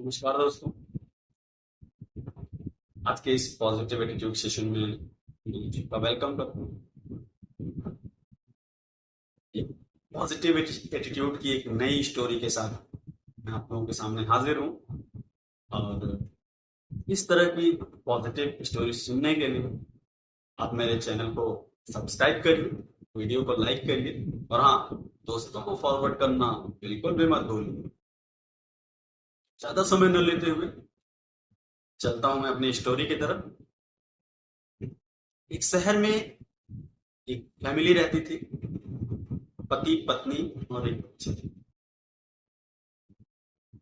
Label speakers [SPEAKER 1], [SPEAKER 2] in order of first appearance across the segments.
[SPEAKER 1] नमस्कार दोस्तों। आज के इस पॉजिटिव एटीट्यूड सेशन में का वेलकम करता हूँ। एक पॉजिटिव एटीट्यूड की एक नई स्टोरी के साथ मैं आप लोगों के सामने हाजिर हूँ। और इस तरह की पॉजिटिव स्टोरी सुनने के लिए आप मेरे चैनल को सब्सक्राइब करिए, वीडियो को लाइक करिए और हाँ, दोस्तों को फॉरवर्ड करना बिल्कुल भी मत भूलिए। ज्यादा समय न लेते हुए चलता हूँ मैं अपनी स्टोरी की तरफ। एक शहर में एक फैमिली रहती थी, पति पत्नी और एक बच्चे थे।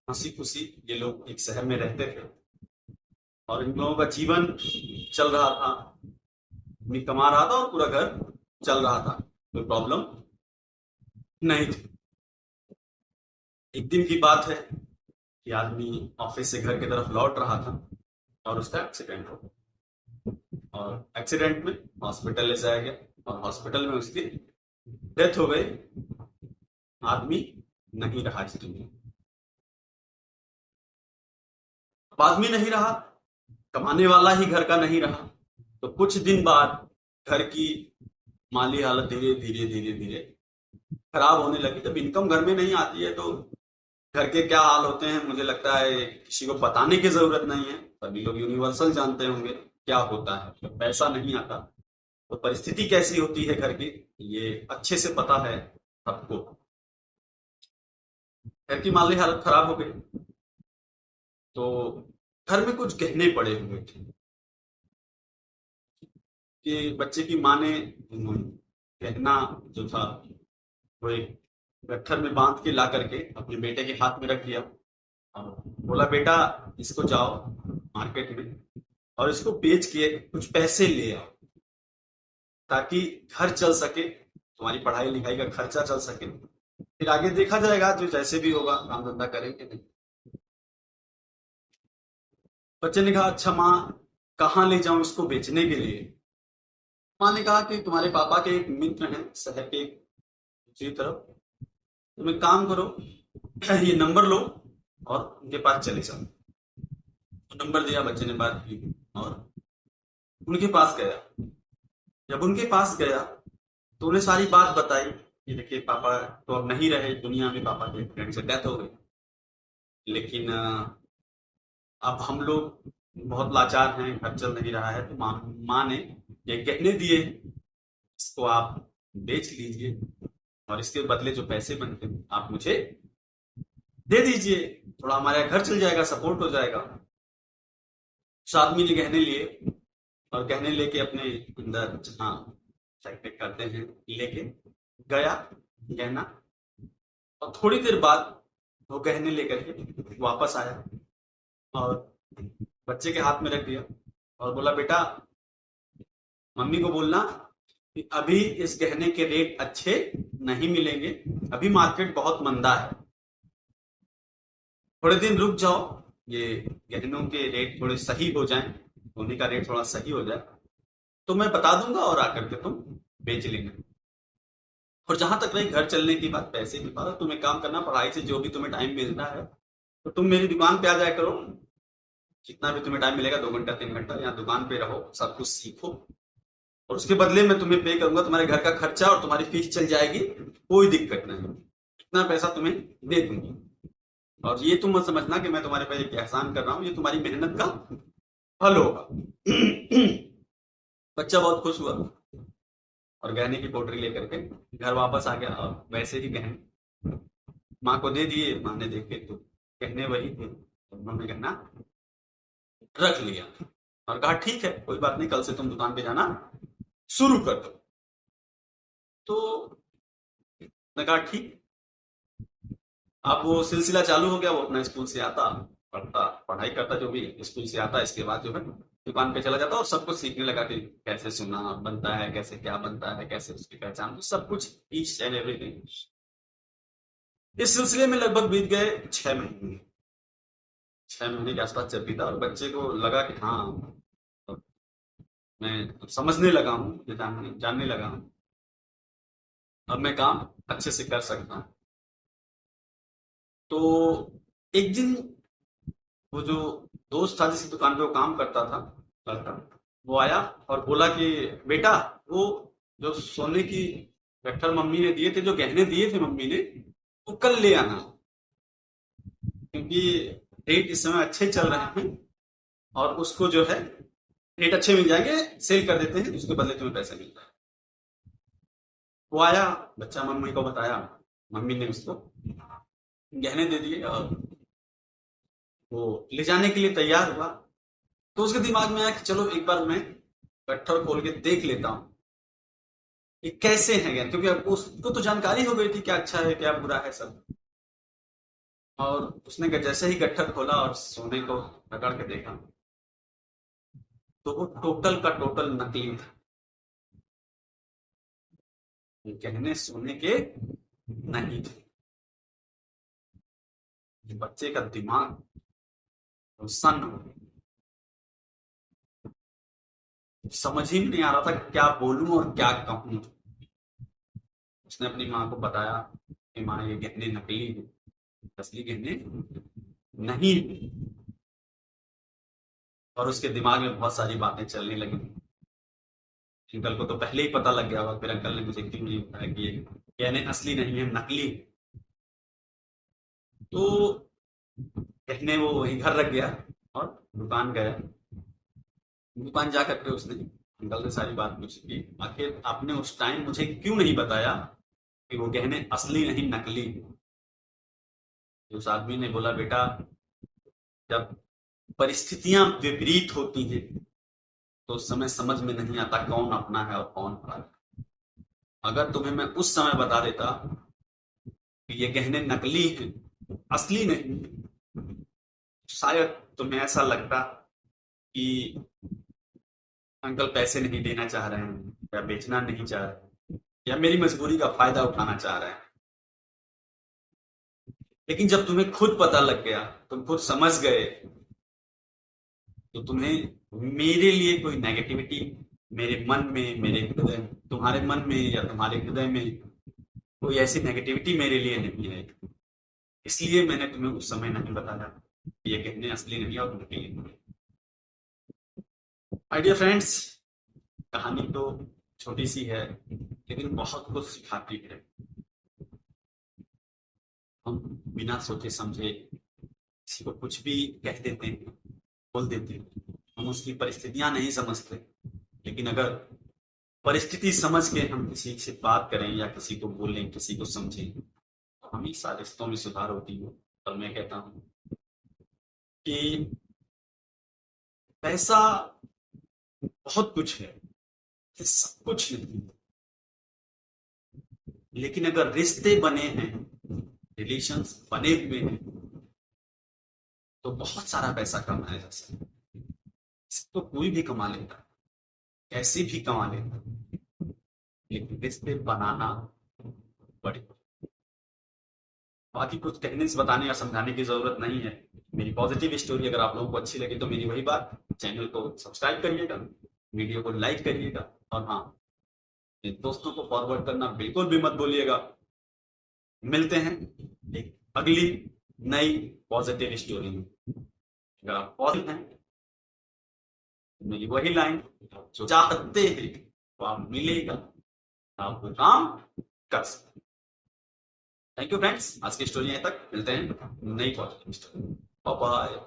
[SPEAKER 1] हंसी खुशी ये लोग एक शहर में रहते थे और इन लोगों का जीवन चल रहा था। आदमी कमा रहा था और पूरा घर चल रहा था, कोई प्रॉब्लम नहीं थी। एक दिन की बात है कि आदमी ऑफिस से घर की तरफ लौट रहा था और उसका एक्सीडेंट हो गया और एक्सीडेंट में हॉस्पिटल ले जाया गया और हॉस्पिटल में उसकी डेथ हो गई। आदमी नहीं रहा इस दुनिया में। अब आदमी नहीं रहा, कमाने वाला ही घर का नहीं रहा। तो कुछ दिन बाद घर की माली हालत धीरे धीरे धीरे धीरे खराब होने लगी। जब इनकम घर में नहीं आती है तो घर के क्या हाल होते हैं मुझे लगता है किसी को बताने की जरूरत नहीं है। सभी लोग यूनिवर्सल जानते होंगे क्या होता है जब पैसा नहीं आता तो परिस्थिति कैसी होती है घर की, ये अच्छे से पता है सबको। घर की माली हालत खराब हो गई तो घर में कुछ गहने पड़े हुए थे कि बच्चे की माँ ने गहना जो था वो एक गट्ठर में बांध के ला करके अपने बेटे के हाथ में रख दिया और बोला, बेटा इसको जाओ मार्केट में और इसको बेच के कुछ पैसे ले आओ ताकि घर चल सके, तुम्हारी पढ़ाई लिखाई का खर्चा चल सके। फिर आगे देखा जाएगा, जो जैसे भी होगा काम धंधा करेंगे। नहीं, बच्चे ने कहा, अच्छा माँ कहाँ ले जाऊं इसको बेचने के लिए। माँ ने कहा कि तुम्हारे पापा के एक मित्र हैं शहर के दूसरी तरफ, तुम एक काम करो, ये नंबर लो और उनके पास चले जाओ। तो नंबर दिया, बच्चे ने बात की और उनके पास गया। जब उनके पास गया तो उन्हें सारी बात बताई कि देखिए पापा तो अब नहीं रहे दुनिया में, पापा के एक्सीडेंट से डेथ हो गई, लेकिन अब हम लोग बहुत लाचार हैं, घर चल नहीं रहा है। तो माँ ने ये गहने दिए, इसको आप बेच लीजिए और इसके बदले जो पैसे बनते हैं आप मुझे दे दीजिए, थोड़ा हमारे घर चल जाएगा, सपोर्ट हो जाएगा। उस आदमी ने गहने लिए और गहने लेके अपने अंदर जहाँ चेक करते हैं लेके गया गहना, और थोड़ी देर बाद वो गहने लेकर के वापस आया और बच्चे के हाथ में रख दिया और बोला, बेटा मम्मी को बोलना कि अभी इस गहने के रेट अच्छे नहीं मिलेंगे, अभी मार्केट बहुत मंदा है, थोड़े दिन रुक जाओ, ये गहनों के रेट थोड़े सही हो जाएं, सोने का रेट थोड़ा सही हो जाए तो मैं बता दूंगा और आकर के तुम बेच लेना। और जहां तक रही घर चलने की बात, पैसे की बात, तुम एक काम करना, पढ़ाई से जो भी तुम्हें टाइम मिलता है तो तुम मेरी दुकान पे आ जाया करो, जितना भी तुम्हें टाइम मिलेगा, 2 घंटा 3 घंटा यहाँ दुकान पे रहो, सब कुछ सीखो और उसके बदले में तुम्हें पे करूंगा तुम्हारे घर का खर्चा और तुम्हारी फीस चल जाएगी, कोई दिक्कत नहीं, इतना पैसा तुम्हें दे दूंगी। और ये तुम मत समझना कि मैं तुम्हारे पे एक एहसान कर रहा हूँ, ये तुम्हारी मेहनत का फल होगा। बच्चा बहुत खुश हुआ और गहने की पोटली लेकर के घर वापस आ गया और वैसे ही गहने माँ को दे दिए। माँ ने देखे तो गहने वही थे, तो उन्होंने गहना रख लिया और कहा, ठीक है कोई बात नहीं, कल से तुम दुकान पे जाना शुरू कर दो। तो मैं कहा ठीक। अब वो सिलसिला चालू हो गया, वो अपना स्कूल से आता, पढ़ता, पढ़ाई करता, जो भी स्कूल से आता, इसके बाद जो है दुकान पे चला जाता और सब कुछ सीखने लगा कि कैसे सोना बनता है, कैसे क्या बनता है, कैसे उसकी पहचान, तो सब कुछ ईच एंड एवरीथिंग। इस सिलसिले में लगभग बीत गए 6 महीने। 6 महीने के आसपास जब बीता और बच्चे को लगा कि हाँ, अब मैं समझने लगा हूँ, जानने जानने लगा हूँ, अब मैं काम अच्छे से कर सकता हूँ। तो एक दिन वो जो दोस्त था जिसकी दुकान पे वो काम करता था लड़का, वो आया और बोला कि बेटा, वो जो सोने की गट्ठर मम्मी ने दिए थे, जो गहने दिए थे मम्मी ने, वो कल ले आना, क्योंकि रेट इस समय अच्छे चल रहे हैं और उसको जो है रेट अच्छे मिल जाएंगे, सेल कर देते हैं, उसके बदले तुम्हें पैसे मिलता है। वो आया, बच्चा मम्मी को बताया, मम्मी ने उसको गहने दे दिए और वो ले जाने के लिए तैयार हुआ। तो उसके दिमाग में आया कि चलो एक बार मैं गट्ठर खोल के देख लेता हूँ ये कैसे हैं गहने, क्योंकि अब उसको तो जानकारी हो गई थी क्या अच्छा है क्या बुरा है सब। और उसने जैसे ही गट्ठर खोला और सोने को रगड़ के देखा, तो वो टोटल का टोटल नकली था। ये गहने सोने के नहीं थे। बच्चे का दिमाग सन्न हो गया। समझ ही नहीं आ रहा था क्या बोलूं और क्या कहूं। उसने अपनी माँ को बताया कि माँ ये गहने नकली है, असली गहने नहीं है। और उसके दिमाग में बहुत सारी बातें चलने लगी। अंकल को तो पहले ही पता लग गया होगा, फिर अंकल ने मुझे क्यों नहीं बताया कि ये गहने असली नहीं है, नकली है। तो गहने वो वहीं घर रख गया और दुकान गया। दुकान जा करके उसने अंकल से सारी बात पूछी कि आखिर आपने उस टाइम मुझे क्यों नहीं बताया कि वो गहने असली नहीं नकली है। तो उस आदमी ने बोला, बेटा, जब परिस्थितियां विपरीत होती हैं तो उस समय समझ में नहीं आता कौन अपना है और कौन पराया है। अगर तुम्हें मैं उस समय बता देता कि ये गहने नकली हैं, असली नहीं, शायद तुम्हें ऐसा लगता कि अंकल पैसे नहीं देना चाह रहे हैं या बेचना नहीं चाह रहे या मेरी मजबूरी का फायदा उठाना चाह रहे हैं। लेकिन जब तुम्हें खुद पता लग गया, तुम खुद समझ गए, तो तुम्हें मेरे लिए कोई नेगेटिविटी मेरे मन में, मेरे हृदय, तुम्हारे मन में या तुम्हारे हृदय में कोई ऐसी नेगेटिविटी मेरे लिए नहीं है। इसलिए मैंने तुम्हें उस समय नहीं बताया कि ये कहने असली नहीं और नकली नहीं। माय डियर फ्रेंड्स, कहानी तो छोटी सी है लेकिन बहुत कुछ सिखाती है। हम बिना सोचे समझे किसी को कुछ भी कह देते हैं, बोल देते हैं। हम उसकी परिस्थितियां नहीं समझते, लेकिन अगर परिस्थिति समझ के हम किसी से बात करें या किसी को बोलें, किसी को समझें, तो हमेशा रिश्तों में सुधार होती है। और मैं कहता हूँ कि पैसा बहुत कुछ है, ये सब कुछ नहीं, लेकिन अगर रिश्ते बने हैं, रिलेशंस बने हुए हैं, तो बहुत सारा पैसा कमाया जा सकता है। इसको कोई भी कमा लेता है, कैसे भी कमा लेता है, लेकिन रिश्ते बनाना बड़ी। बाकी कुछ कहने से, बताने या समझाने की जरूरत नहीं है। मेरी पॉजिटिव स्टोरी अगर आप लोगों को अच्छी लगी तो मेरी वही बात, चैनल को सब्सक्राइब करिएगा, वीडियो को लाइक करिएगा, और हाँ, दोस्तों को फॉरवर्ड करना बिल्कुल भी मत भूलिएगा। मिलते हैं एक अगली नई पॉजिटिव स्टोरी में। अगर आप पॉजिटिव हैं, मेरी वही लाइन, जो चाहते हैं वो आप मिलेगा, आप काम कर सकते। थैंक यू फ्रेंड्स, आज की स्टोरी यहीं तक। मिलते हैं नई पॉजिटिव स्टोरी। Bye bye.